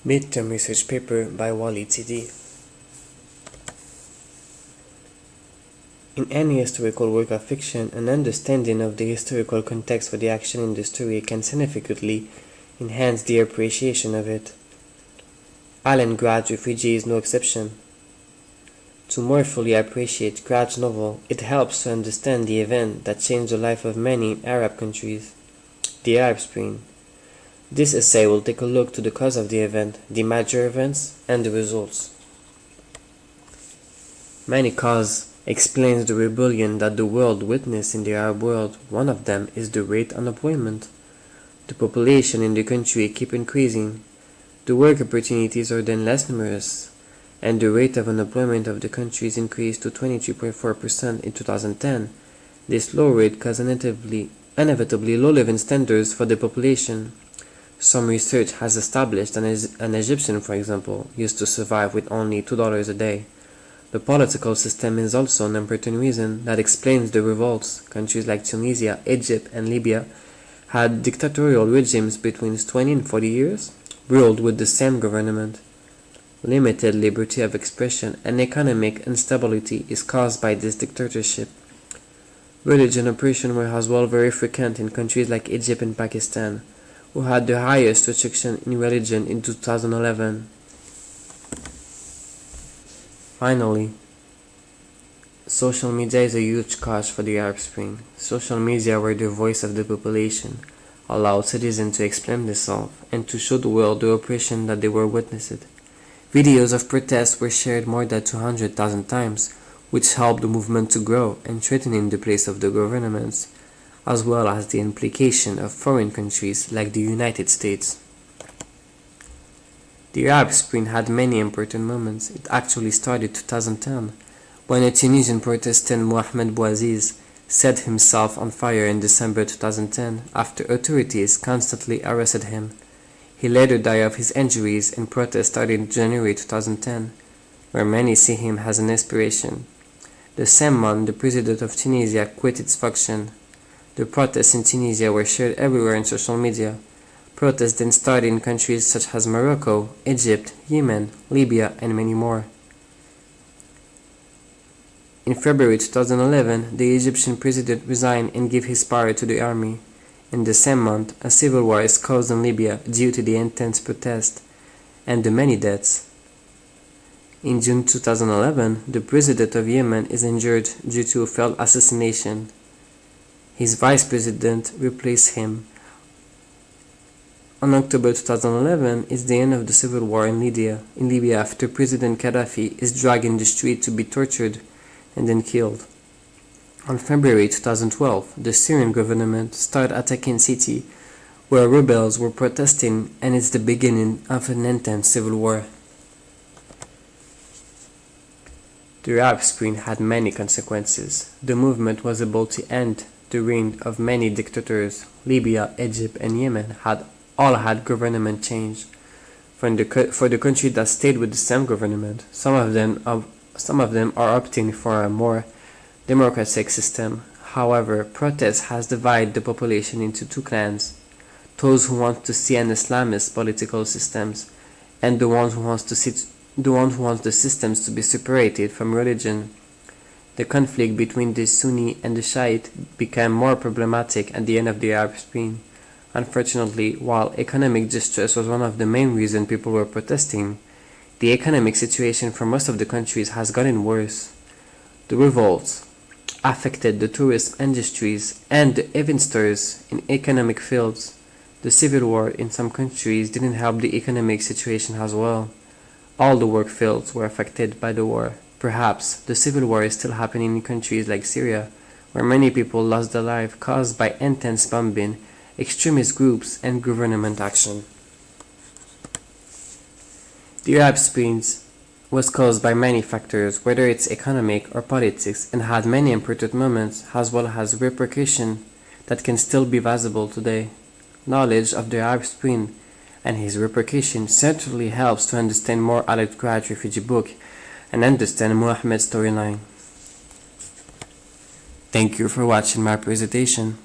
Midterm research paper by Wali TD. In any historical work of fiction, an understanding of the historical context for the action in the story can significantly enhance the appreciation of it. Alan Grad's Refugee is no exception. To more fully appreciate Grad's novel, it helps to understand the event that changed the life of many Arab countries, the Arab Spring. This essay will take a look to the cause of the event, the major events, and the results. Many causes explains the rebellion that the world witnessed in the Arab world. One of them is the rate of unemployment. The population in the country keep increasing. The work opportunities are then less numerous, and the rate of unemployment of the countries increased to 23.4% in 2010. This low rate caused inevitably low living standards for the population. Some research has established an Egyptian, for example, used to survive with only $2 a day. The political system is also an important reason that explains the revolts. Countries like Tunisia, Egypt, and Libya had dictatorial regimes between 20 and 40 years, ruled with the same government. Limited liberty of expression and economic instability is caused by this dictatorship. Religion oppression were as well very frequent in countries like Egypt and Pakistan, who had the highest restriction in religion in 2011. Finally, social media is a huge cause for the Arab Spring. Social media were the voice of the population, allowed citizens to explain themselves and to show the world the oppression that they were witnessing. Videos of protests were shared more than 200,000 times, which helped the movement to grow and strengthening the place of the governments, as well as the implication of foreign countries like the United States. The Arab Spring had many important moments. It actually started in 2010, when a Tunisian protestant Mohamed Bouaziz set himself on fire in December 2010 after authorities constantly arrested him. He later died of his injuries, and protests started in January 2010, where many see him as an inspiration. The same month, the president of Tunisia quit its function. The protests in Tunisia were shared everywhere in social media. Protests then started in countries such as Morocco, Egypt, Yemen, Libya, and many more. In February 2011, the Egyptian president resigned and gave his power to the army. In the same month, a civil war is caused in Libya due to the intense protest and the many deaths. In June 2011, the president of Yemen is injured due to a failed assassination. His vice president replaced him. On October 2011 is the end of the civil war in Libya after President Gaddafi is dragged in the street to be tortured and then killed. On February 2012, the Syrian government started attacking cities where rebels were protesting, and it's the beginning of an intense civil war. The Arab Spring had many consequences. The movement was able to end the reign of many dictators. Libya, Egypt, and Yemen all had government change. For the country that stayed with the same government, some of them are opting for a more democratic system. However, protest has divided the population into two clans: those who want to see an Islamist political system, and the ones who want the systems to be separated from religion. The conflict between the Sunni and the Shiite became more problematic at the end of the Arab Spring. Unfortunately, while economic distress was one of the main reasons people were protesting, the economic situation for most of the countries has gotten worse. The revolts affected the tourist industries and the investors in economic fields. The civil war in some countries didn't help the economic situation as well. All the work fields were affected by the war. Perhaps the civil war is still happening in countries like Syria, where many people lost their lives caused by intense bombing, extremist groups, and government action. The Arab Spring was caused by many factors, whether it's economic or politics, and had many important moments as well as repercussions that can still be visible today. Knowledge of the Arab Spring and his repercussions certainly helps to understand more Alan Grad's Refugee book and understand Mohammed's storyline. Thank you for watching my presentation.